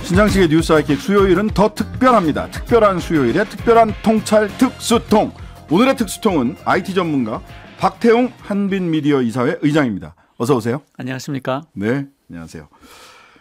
신장식의 뉴스 아이킥 수요일은 더 특별합니다. 특별한 수요일에 특별한 통찰 특수통. 오늘의 특수통은 IT 전문가 박태웅 한빛미디어 이사회 의장입니다. 어서 오세요. 안녕하십니까? 네, 안녕하세요.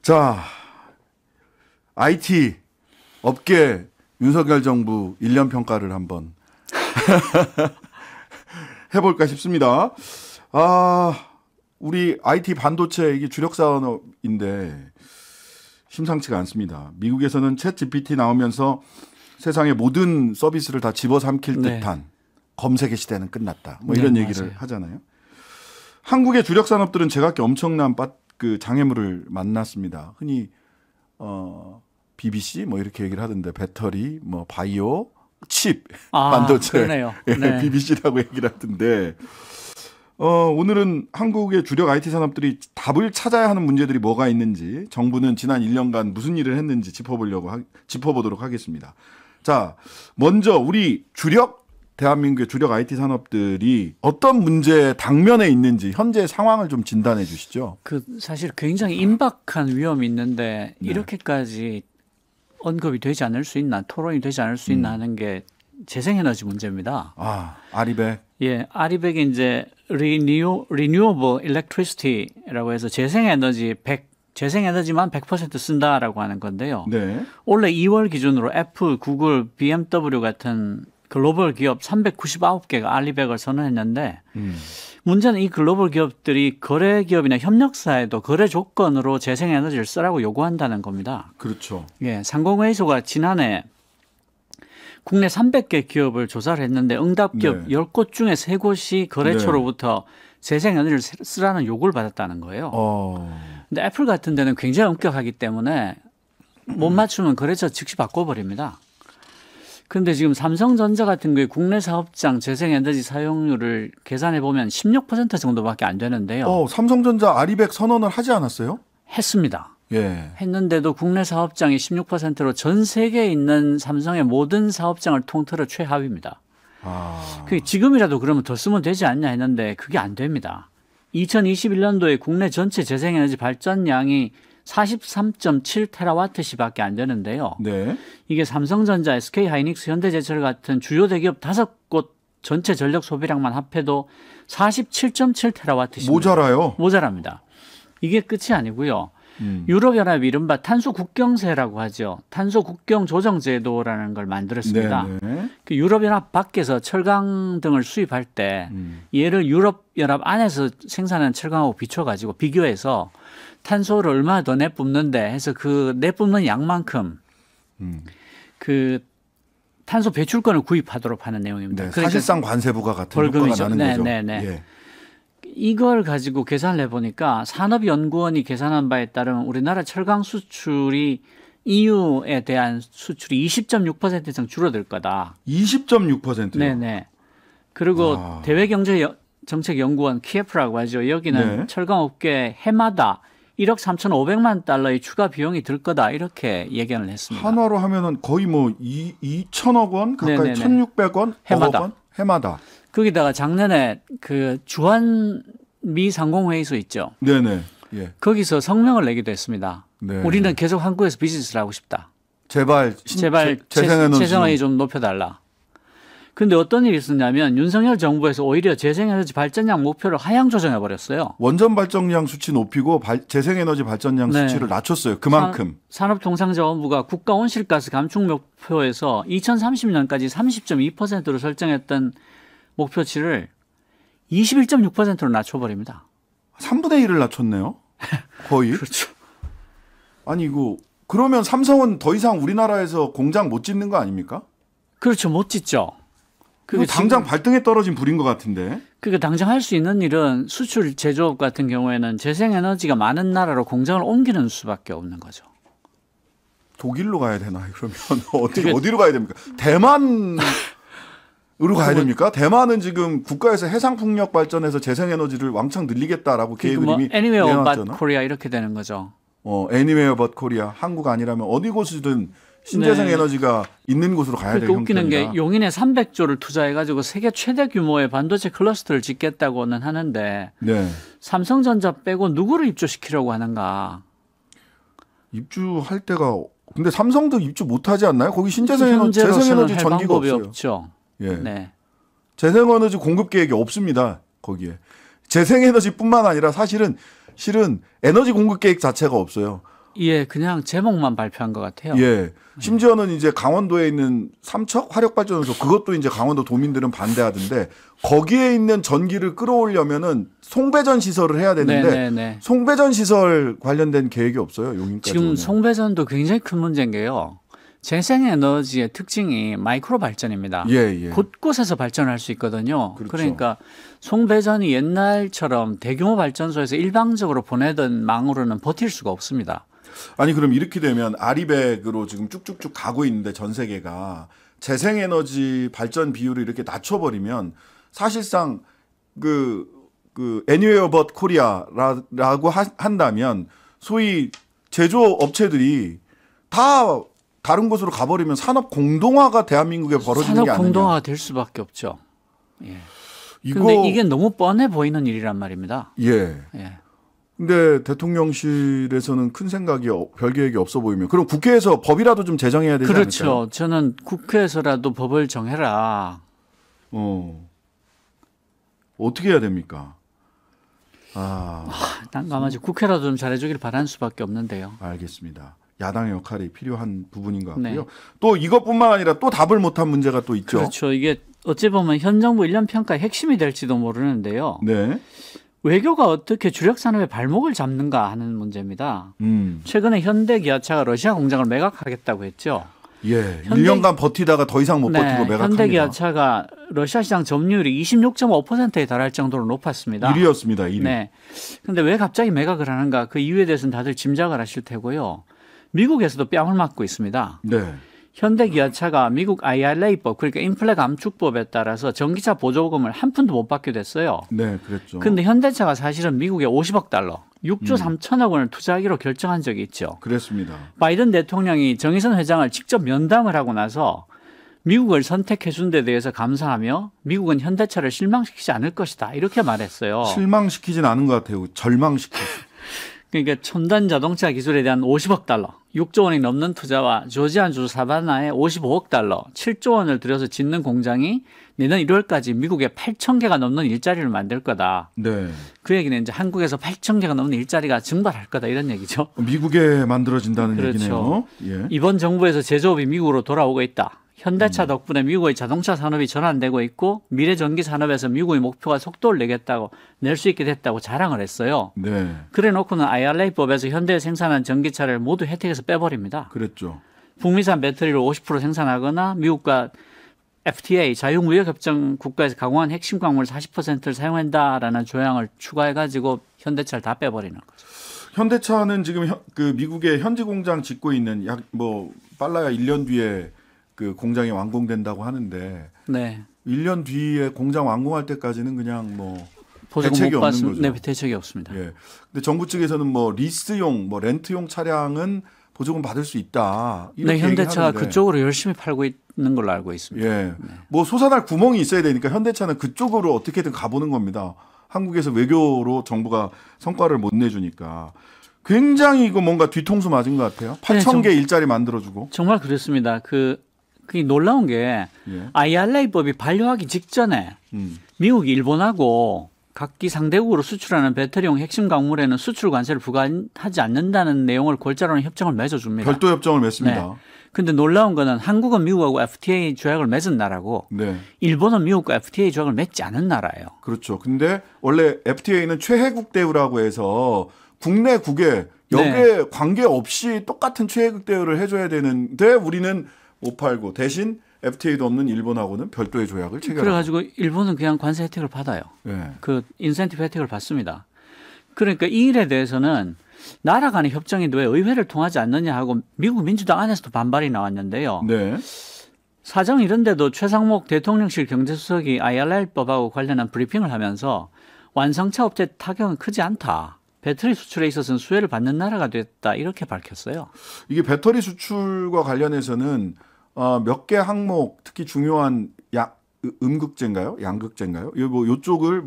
자, IT 업계 윤석열 정부 1년 평가를 한번 해볼까 싶습니다. 우리 IT 반도체 이게 주력 산업인데 심상치가 않습니다. 미국에서는 챗 GPT 나오면서 세상의 모든 서비스를 다 집어삼킬 듯한 검색의 시대는 끝났다. 뭐 이런 얘기를 맞아요. 하잖아요. 한국의 주력 산업들은 제각기 엄청난 장애물을 만났습니다. 흔히 BBC 뭐 이렇게 얘기를 하던데 배터리, 뭐 바이오, 칩, 반도체, 그러네요. 네. BBC라고 얘기를 하던데 오늘은 한국의 주력 IT 산업들이 답을 찾아야 하는 문제들이 뭐가 있는지 정부는 지난 1년간 무슨 일을 했는지 짚어보도록 하겠습니다. 자, 먼저 우리 대한민국의 주력 IT 산업들이 어떤 문제 당면에 있는지 현재 상황을 좀 진단해 주시죠. 사실 굉장히 임박한 위험이 있는데 이렇게까지 언급이 되지 않을 수 있나, 토론이 되지 않을 수 있나 하는 게 재생에너지 문제입니다. 아리백. 예, 아리백이 이제 Renewable Electricity라고 해서 재생에너지만 100% 쓴다라고 하는 건데요. 네. 올해 2월 기준으로 애플, 구글, BMW 같은 글로벌 기업 399개가 아리백을 선언했는데 문제는 이 글로벌 기업들이 거래 기업이나 협력사에도 거래 조건으로 재생에너지를 쓰라고 요구한다는 겁니다. 그렇죠. 예, 상공회의소가 지난해 국내 300개 기업을 조사를 했는데 응답 기업 10곳 중에 3곳이 거래처로부터 재생에너지를 쓰라는 요구를 받았다는 거예요. 근데 애플 같은 데는 굉장히 엄격하기 때문에 못 맞추면 거래처 즉시 바꿔버립니다. 그런데 지금 삼성전자 같은 경우에 국내 사업장 재생에너지 사용률을 계산해 보면 16% 정도밖에 안 되는데요. 삼성전자 아리백 선언을 하지 않았어요? 했습니다. 예. 했는데도 국내 사업장이 16%로 전 세계에 있는 삼성의 모든 사업장을 통틀어 최하위입니다. 지금이라도 그러면 더 쓰면 되지 않냐 했는데 그게 안 됩니다. 2021년도에 국내 전체 재생에너지 발전량이 43.7테라와트시밖에 안 되는데요. 네. 이게 삼성전자, SK하이닉스, 현대제철 같은 주요 대기업 5곳 전체 전력 소비량만 합해도 47.7테라와트시입니다. 모자라요. 모자랍니다. 이게 끝이 아니고요. 유럽연합이 이른바 탄소 국경세라고 하죠. 탄소 국경 조정 제도라는 걸 만들었습니다. 그 유럽연합 밖에서 철강 등을 수입할 때 얘를 유럽연합 안에서 생산한 철강하고 비춰가지고 비교해서 탄소를 얼마나 더 내뿜는데 해서 그 내뿜는 양만큼 그 탄소 배출권을 구입하도록 하는 내용입니다. 네, 그러니까 사실상 관세 부과 같은 효과가 나는 거죠. 예. 이걸 가지고 계산을 해보니까 산업연구원이 계산한 바에 따르면 우리나라 철강 수출이 EU에 대한 수출이 20.6% 이상 줄어들 거다. 20.6%요? 네네. 그리고 대외경제정책연구원 KF라고 하죠. 여기는 철강업계 해마다 1억 3,500만 달러의 추가 비용이 들 거다 이렇게 예견을 했습니다. 한화로 하면은 거의 뭐 2천억 원 가까이 1,600원 해마다. 거기다가 작년에 그 주한미 상공회의소 있죠. 네네. 예. 거기서 성명을 내기도 했습니다. 네. 우리는 계속 한국에서 비즈니스를 하고 싶다. 제발 재생에너지 좀 높여달라. 그런데 어떤 일이 있었냐면 윤석열 정부에서 오히려 재생에너지 발전량 목표를 하향 조정해 버렸어요. 원전 발전량 수치 높이고 재생에너지 발전량 수치를 낮췄어요. 그만큼. 산업통상자원부가 국가 온실가스 감축 목표에서 2030년까지 30.2%로 설정했던 목표치를 21.6%로 낮춰버립니다. 3분의 1을 낮췄네요. 거의. 그렇죠. 아니 그러면 삼성은 더 이상 우리나라에서 공장 못 짓는 거 아닙니까? 그렇죠. 못 짓죠. 그게 당장 발등에 떨어진 불인 것 같은데. 그러니까 당장 할 수 있는 일은 수출 제조업 같은 경우에는 재생에너지가 많은 나라로 공장을 옮기는 수밖에 없는 거죠. 독일로 가야 되나요? 그러면 어디로 가야 됩니까? 대만으로 가야 됩니까? 대만은 지금 국가에서 해상풍력 발전해서 재생에너지를 왕창 늘리겠다라고 계획을 이미 Anywhere but Korea 이렇게 되는 거죠. Anywhere but Korea. 한국 아니라면 어디 곳이든 신재생 에너지가 있는 곳으로 가야 될 형태입니다. 웃기는 게 용인에 300조를 투자해가지고 세계 최대 규모의 반도체 클러스터를 짓겠다고는 하는데 삼성전자 빼고 누구를 입주시키려고 하는가. 입주할 때가 근데 삼성도 입주 못하지 않나요? 거기 신재생에너지 현재로서는 재생에너지 할 전기가 방법이 없어요. 없죠. 예. 네. 재생에너지 공급 계획이 없습니다. 거기에 재생에너지뿐만 아니라 실은 에너지 공급 계획 자체가 없어요. 예, 그냥 제목만 발표한 것 같아요. 예. 심지어는 이제 강원도에 있는 삼척 화력발전소 그것도 이제 강원도 도민들은 반대하던데 거기에 있는 전기를 끌어오려면은 송배전 시설을 해야 되는데 네네네. 송배전 시설 관련된 계획이 없어요. 용인까지. 지금 오면. 송배전도 굉장히 큰 문제인 게요. 재생에너지의 특징이 마이크로 발전입니다. 예. 곳곳에서 발전할 수 있거든요. 그렇죠. 그러니까 송배전이 옛날처럼 대규모 발전소에서 일방적으로 보내던 망으로는 버틸 수가 없습니다. 아니 그럼 이렇게 되면 아리백으로 지금 쭉쭉쭉 가고 있는데 전 세계가 재생에너지 발전 비율을 이렇게 낮춰버리면 사실상 그 Anywhere but Korea라고 한다면 소위 제조업체들이 다 다른 곳으로 가버리면 산업 공동화가 대한민국에 벌어지는 게 아니냐. 산업 공동화가 될 수밖에 없죠. 예. 이거 근데 이게 너무 뻔해 보이는 일이란 말입니다. 예. 예. 근데 대통령실에서는 큰 생각이 별 계획이 없어 보이면 그럼 국회에서 법이라도 좀 제정해야 되지 그렇죠. 않을까요? 저는 국회에서라도 법을 정해라. 어떻게 해야 됩니까? 난감하지. 국회라도 좀 잘해주길 바라는 수밖에 없는데요. 알겠습니다. 야당의 역할이 필요한 부분인 것 같고요. 네. 또 이것뿐만 아니라 또 답을 못한 문제가 또 있죠. 그렇죠. 이게 어찌 보면 현 정부 1년 평가의 핵심이 될지도 모르는데요. 네. 외교가 어떻게 주력 산업의 발목을 잡는가 하는 문제입니다. 최근에 현대기아차가 러시아 공장을 매각하겠다고 했죠. 예. 1년간 버티다가 더 이상 못 버티고 매각합니다. 현대기아차가 러시아 시장 점유율이 26.5%에 달할 정도로 높았습니다. 1위였습니다. 1위. 네. 근데 왜 갑자기 매각을 하는가? 그 이유에 대해서는 다들 짐작을 하실 테고요. 미국에서도 뺨을 맞고 있습니다. 네. 현대기아차가 미국 IRA법 그러니까 인플레 감축법에 따라서 전기차 보조금을 한 푼도 못 받게 됐어요. 네, 그랬죠. 근데 현대차가 사실은 미국에 50억 달러, 6조 3천억 원을 투자하기로 결정한 적이 있죠. 그랬습니다. 바이든 대통령이 정의선 회장을 직접 면담을 하고 나서 미국을 선택해 준 데 대해서 감사하며 미국은 현대차를 실망시키지 않을 것이다. 이렇게 말했어요. 실망시키진 않은 것 같아요. 절망시켰어요. 그러니까 첨단 자동차 기술에 대한 50억 달러, 6조 원이 넘는 투자와 조지아주 사바나에 55억 달러, 7조 원을 들여서 짓는 공장이 내년 1월까지 미국에 8천 개가 넘는 일자리를 만들 거다. 네. 그 얘기는 이제 한국에서 8천 개가 넘는 일자리가 증발할 거다 이런 얘기죠. 미국에 만들어진다는 그렇죠. 얘기네요. 예. 이번 정부에서 제조업이 미국으로 돌아오고 있다. 현대차 덕분에 미국의 자동차 산업이 전환되고 있고 미래 전기 산업에서 미국의 목표가 속도를 내겠다고 낼 수 있게 됐다고 자랑을 했어요. 네. 그래 놓고는 IRA법에서 현대에 생산한 전기차를 모두 혜택에서 빼버립니다. 그랬죠. 북미산 배터리를 50% 생산하거나 미국과 FTA 자유무역협정 국가에서 가공한 핵심 광물 40%를 사용한다라는 조항을 추가해가지고 현대차를 다 빼버리는 거죠. 현대차는 지금 그 미국의 현지 공장 짓고 있는 약 빨라야 1년 뒤에 그 공장이 완공된다고 하는데 네. 1년 뒤에 공장 완공할 때까지는 그냥 보조금 대책이 못 없는 거죠. 네, 대책이 없습니다. 예. 근데 정부 측에서는 리스용, 렌트용 차량은 보조금 받을 수 있다. 이렇게 네, 현대차가 얘기하는데. 그쪽으로 열심히 팔고 있는 걸로 알고 있습니다. 예. 솟아날 구멍이 있어야 되니까 현대차는 그쪽으로 어떻게든 가보는 겁니다. 한국에서 외교로 정부가 성과를 못 내주니까. 굉장히 이거 뭔가 뒤통수 맞은 것 같아요. 8천 개 일자리 만들어주고. 정말 그렇습니다. 그게 놀라운 게 IRA법이 반려하기 직전에 미국이 일본하고 각기 상대국으로 수출하는 배터리용 핵심 광물에는 수출 관세를 부과하지 않는다는 내용을 골자로 하는 협정을 맺어줍니다. 별도 협정을 맺습니다. 그런데 놀라운 거는 한국은 미국하고 FTA 조약을 맺은 나라고 일본은 미국과 FTA 조약을 맺지 않은 나라예요. 그렇죠. 근데 원래 FTA는 최혜국 대우라고 해서 국내국에 여기에 관계없이 똑같은 최혜국 대우를 해줘야 되는데 우리는 못 팔고 대신 FTA도 없는 일본하고는 별도의 조약을 체결하고. 그래가지고 일본은 그냥 관세 혜택을 받아요. 네. 그 인센티브 혜택을 받습니다. 그러니까 이 일에 대해서는 나라 간의 협정인데 왜 의회를 통하지 않느냐 하고 미국 민주당 안에서도 반발이 나왔는데요. 네. 사정 이런데도 최상목 대통령실 경제수석이 IRA법하고 관련한 브리핑을 하면서 완성차 업체 타격은 크지 않다. 배터리 수출에 있어서는 수혜를 받는 나라가 됐다. 이렇게 밝혔어요. 이게 배터리 수출과 관련해서는 몇 개 항목 특히 중요한 음극재인가요? 양극재인가요? 요쪽을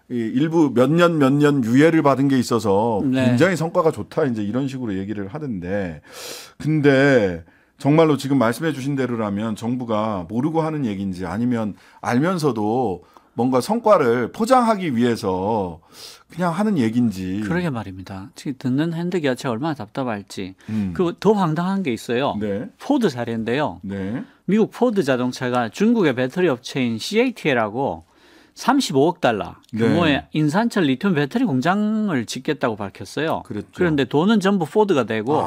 일부 몇 년 유예를 받은 게 있어서 네. 굉장히 성과가 좋다 이제 이런 식으로 얘기를 하던데 근데 정말로 지금 말씀해 주신 대로라면 정부가 모르고 하는 얘기인지 아니면 알면서도 뭔가 성과를 포장하기 위해서 그냥 하는 얘기인지. 그러게 말입니다. 지금 듣는 핸드기아차 얼마나 답답할지. 그 더 황당한 게 있어요. 네. 포드 사례인데요. 네. 미국 포드 자동차가 중국의 배터리 업체인 CATL하고 35억 달러 규모의 네. 인산철 리튬 배터리 공장을 짓겠다고 밝혔어요. 그랬죠. 그런데 돈은 전부 포드가 되고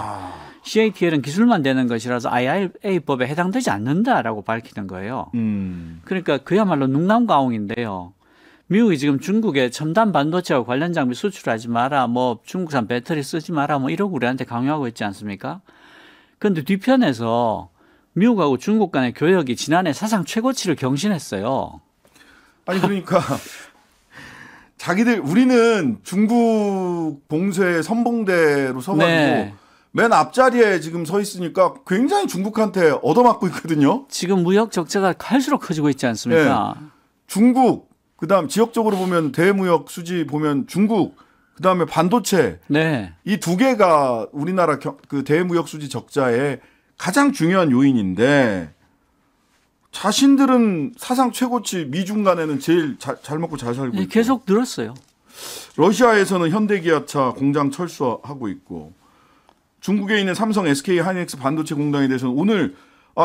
CATL은 기술만 되는 것이라서 IRA법에 해당되지 않는다라고 밝히는 거예요. 그러니까 그야말로 능남가옹인데요. 미국이 지금 중국에 첨단 반도체와 관련 장비 수출하지 마라, 뭐 중국산 배터리 쓰지 마라, 뭐 이러고 우리한테 강요하고 있지 않습니까? 그런데 뒤편에서 미국하고 중국 간의 교역이 지난해 사상 최고치를 경신했어요. 아니 그러니까 자기들 우리는 중국 봉쇄 선봉대로 서가지고 네. 맨 앞자리에 지금 서 있으니까 굉장히 중국한테 얻어맞고 있거든요. 지금 무역 적자가 갈수록 커지고 있지 않습니까? 중국 그다음 지역적으로 보면 대무역 수지 보면 중국 그다음에 반도체 네. 이 두 개가 우리나라 그 대무역 수지 적자의 가장 중요한 요인인데 자신들은 사상 최고치 미중 간에는 제일 잘 먹고 잘 살고 있고 계속 늘었어요. 러시아에서는 현대기아차 공장 철수하고 있고 중국에 있는 삼성, SK 하이닉스 반도체 공장에 대해서는 오늘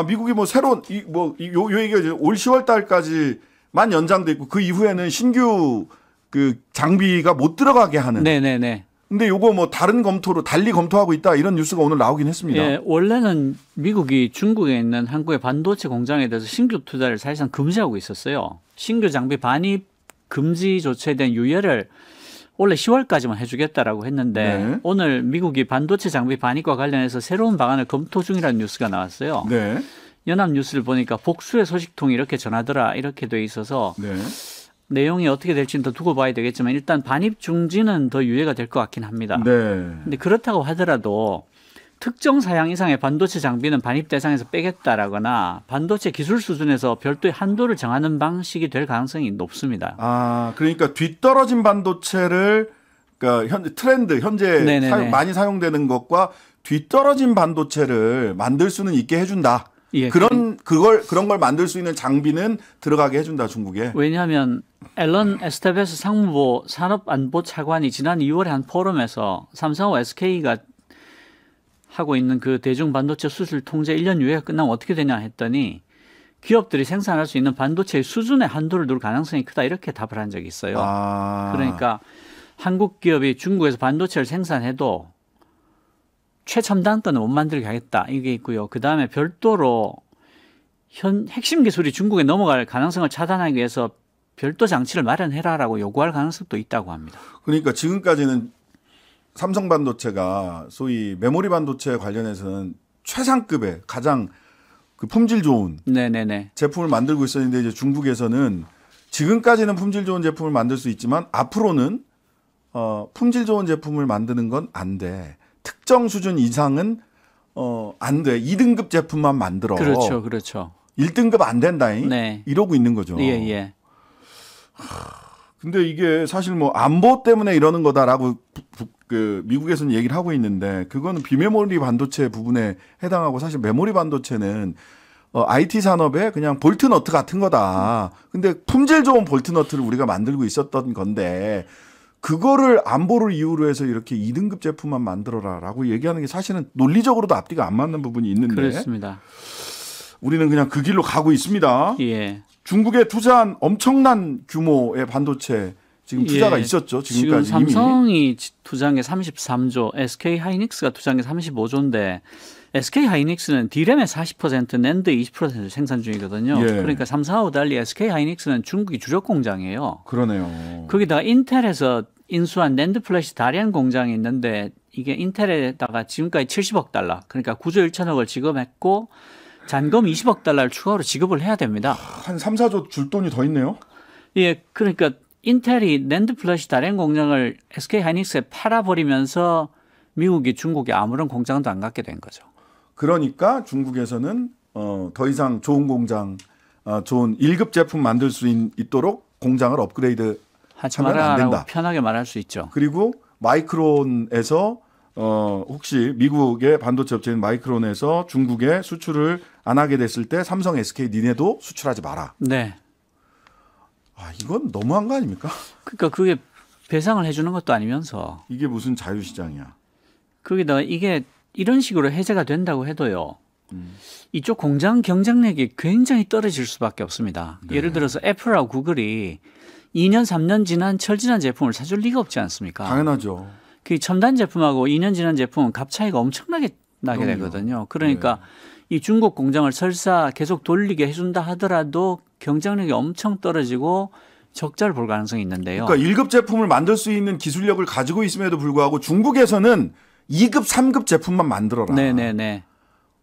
미국이 뭐 새로운 요 얘기가 올 10월 달까지만 연장돼 있고 그 이후에는 신규 그 장비가 못 들어가게 하는. 네네네. 근데 요거 뭐 다른 검토로 달리 검토하고 있다 이런 뉴스가 오늘 나오긴 했습니다. 예, 원래는 미국이 중국에 있는 한국의 반도체 공장에 대해서 신규 투자를 사실상 금지하고 있었어요. 신규 장비 반입 금지 조치에 대한 유예를 원래 10월까지만 해주겠다라고 했는데 네. 오늘 미국이 반도체 장비 반입과 관련해서 새로운 방안을 검토 중이라는 뉴스가 나왔어요. 네. 연합뉴스를 보니까 복수의 소식통이 이렇게 전하더라 이렇게 돼 있어서 네. 내용이 어떻게 될지는 더 두고 봐야 되겠지만 일단 반입 중지는 더 유예가 될 것 같긴 합니다. 네. 근데 그렇다고 하더라도 특정 사양 이상의 반도체 장비는 반입 대상에서 빼겠다라거나 반도체 기술 수준에서 별도의 한도를 정하는 방식이 될 가능성이 높습니다. 그러니까 뒤떨어진 반도체를 그러니까 현재 많이 사용되는 것과 뒤떨어진 반도체를 만들 수는 있게 해준다. 예, 그런 걸 만들 수 있는 장비는 들어가게 해준다 중국에. 왜냐하면 앨런 에스테베스 상무부 산업안보차관이 지난 2월에 한 포럼에서 삼성하고 SK가 하고 있는 그 대중 반도체 수출 통제 1년 유예가 끝나면 어떻게 되냐 했더니 기업들이 생산할 수 있는 반도체의 수준의 한도를 둘 가능성이 크다 이렇게 답을 한 적이 있어요. 그러니까 한국 기업이 중국에서 반도체를 생산해도 최첨단 거는 못 만들게 하겠다 이게 있고요. 그다음에 별도로 핵심 기술이 중국에 넘어갈 가능성을 차단하기 위해서 별도 장치를 마련해라라고 요구할 가능성도 있다고 합니다. 그러니까 지금까지는 삼성 반도체가 소위 메모리 반도체 관련해서는 최상급의 가장 그 품질 좋은 제품을 만들고 있었는데 이제 중국에서는 지금까지는 품질 좋은 제품을 만들 수 있지만 앞으로는 품질 좋은 제품을 만드는 건 안 돼. 특정 수준 이상은 안 돼. 2등급 제품만 만들어. 그렇죠. 1등급 안 된다잉. 네. 이러고 있는 거죠. 예. 근데 이게 사실 뭐 안보 때문에 이러는 거다라고 그 미국에서는 얘기를 하고 있는데 그거는 비메모리 반도체 부분에 해당하고 사실 메모리 반도체는 IT 산업의 그냥 볼트너트 같은 거다. 근데 품질 좋은 볼트너트를 우리가 만들고 있었던 건데 그거를 안보를 이유로 해서 이렇게 2등급 제품만 만들어라라고 얘기하는 게 사실은 논리적으로도 앞뒤가 안 맞는 부분이 있는데 그렇습니다. 우리는 그냥 그 길로 가고 있습니다. 예. 중국에 투자한 엄청난 규모의 반도체 지금 투자가 있었죠. 지금까지 지금 삼성이 투자한 게 33조, SK 하이닉스가 투자한 게 35조인데 SK 하이닉스는 D램의 40%, 낸드 20% 생산 중이거든요. 예. 그러니까 삼성하고 달리 SK 하이닉스는 중국이 주력 공장이에요. 그러네요. 거기다가 인텔에서 인수한 낸드 플래시 다리안 공장이 있는데 이게 인텔에다가 지금까지 70억 달러, 그러니까 9조 1천억을 지급했고 잔금 20억 달러를 추가로 지급을 해야 됩니다. 한 3, 4조 줄 돈이 더 있네요. 예, 그러니까 인텔이 낸드 플래시 다리안 공장을 SK 하이닉스에 팔아버리면서 미국이 중국에 아무런 공장도 안 갖게 된 거죠. 그러니까 중국에서는 더 이상 좋은 공장, 좋은 1급 제품 만들 수 있도록 공장을 업그레이드 하지 하면 안 마라라고 된다. 편하게 말할 수 있죠. 그리고 마이크론에서 혹시 미국의 반도체 업체인 마이크론에서 중국에 수출을 안 하게 됐을 때 삼성, SK 니네도 수출하지 마라. 네. 아, 이건 너무한 거 아닙니까? 그러니까 그게 배상을 해주는 것도 아니면서 이게 무슨 자유시장이야. 거기다가 이게 이런 식으로 해제가 된다고 해도요. 이쪽 공장 경쟁력이 굉장히 떨어질 수밖에 없습니다. 네. 예를 들어서 애플하고 구글이 2년, 3년 지난 철지난 제품을 사줄 리가 없지 않습니까? 당연하죠. 그 첨단 제품하고 2년 지난 제품은 값 차이가 엄청나게 나게 그럼요. 되거든요. 그러니까 이 중국 공장을 설사 계속 돌리게 해준다 하더라도 경쟁력이 엄청 떨어지고 적자를 볼 가능성이 있는데요. 그러니까 1급 제품을 만들 수 있는 기술력을 가지고 있음에도 불구하고 중국에서는 2급, 3급 제품만 만들어라. 네네네.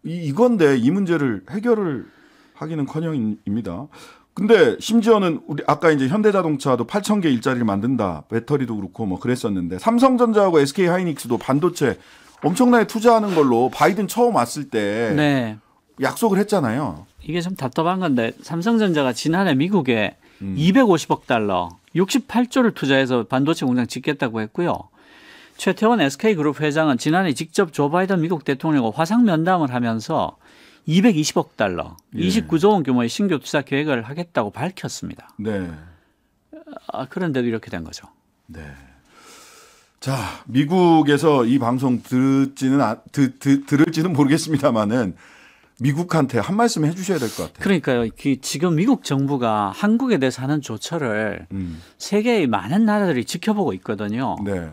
이건데 이 문제를 해결을 하기는커녕입니다. 근데 심지어는 우리 아까 이제 현대자동차도 8,000개 일자리를 만든다. 배터리도 그렇고 뭐 그랬었는데 삼성전자하고 SK 하이닉스도 반도체 엄청나게 투자하는 걸로 바이든 처음 왔을 때 네. 약속을 했잖아요. 이게 좀 답답한 건데 삼성전자가 지난해 미국에 250억 달러, 68조를 투자해서 반도체 공장 짓겠다고 했고요. 최태원 SK그룹 회장은 지난해 직접 조 바이든 미국 대통령과 화상 면담을 하면서 220억 달러, 예. 29조 원 규모의 신규 투자 계획을 하겠다고 밝혔습니다. 네. 그런데도 이렇게 된 거죠. 네. 자, 미국에서 이 방송 들을지는 모르겠습니다만은 미국한테 한 말씀 해주셔야 될 것 같아요. 그러니까요. 지금 미국 정부가 한국에 대해서 하는 조처를 세계의 많은 나라들이 지켜보고 있거든요. 네.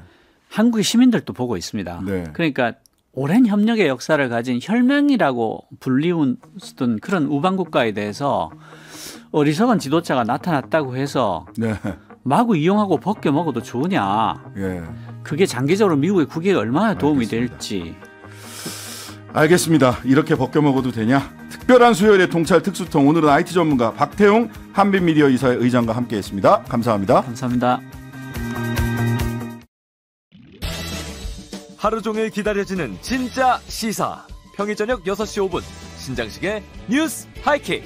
한국의 시민들도 보고 있습니다. 네. 그러니까 오랜 협력의 역사를 가진 혈맹이라고 불리우던 그런 우방국가에 대해서 어리석은 지도자가 나타났다고 해서 네. 마구 이용하고 벗겨 먹어도 좋으냐. 예. 그게 장기적으로 미국의 국익에 얼마나 도움이 될지. 알겠습니다. 이렇게 벗겨 먹어도 되냐? 특별한 수요일의 통찰 특수통. 오늘은 IT 전문가 박태웅 한빛미디어 이사의 의장과 함께했습니다. 감사합니다. 감사합니다. 하루 종일 기다려지는 진짜 시사. 평일 저녁 6시 5분 신장식의 뉴스 하이킥.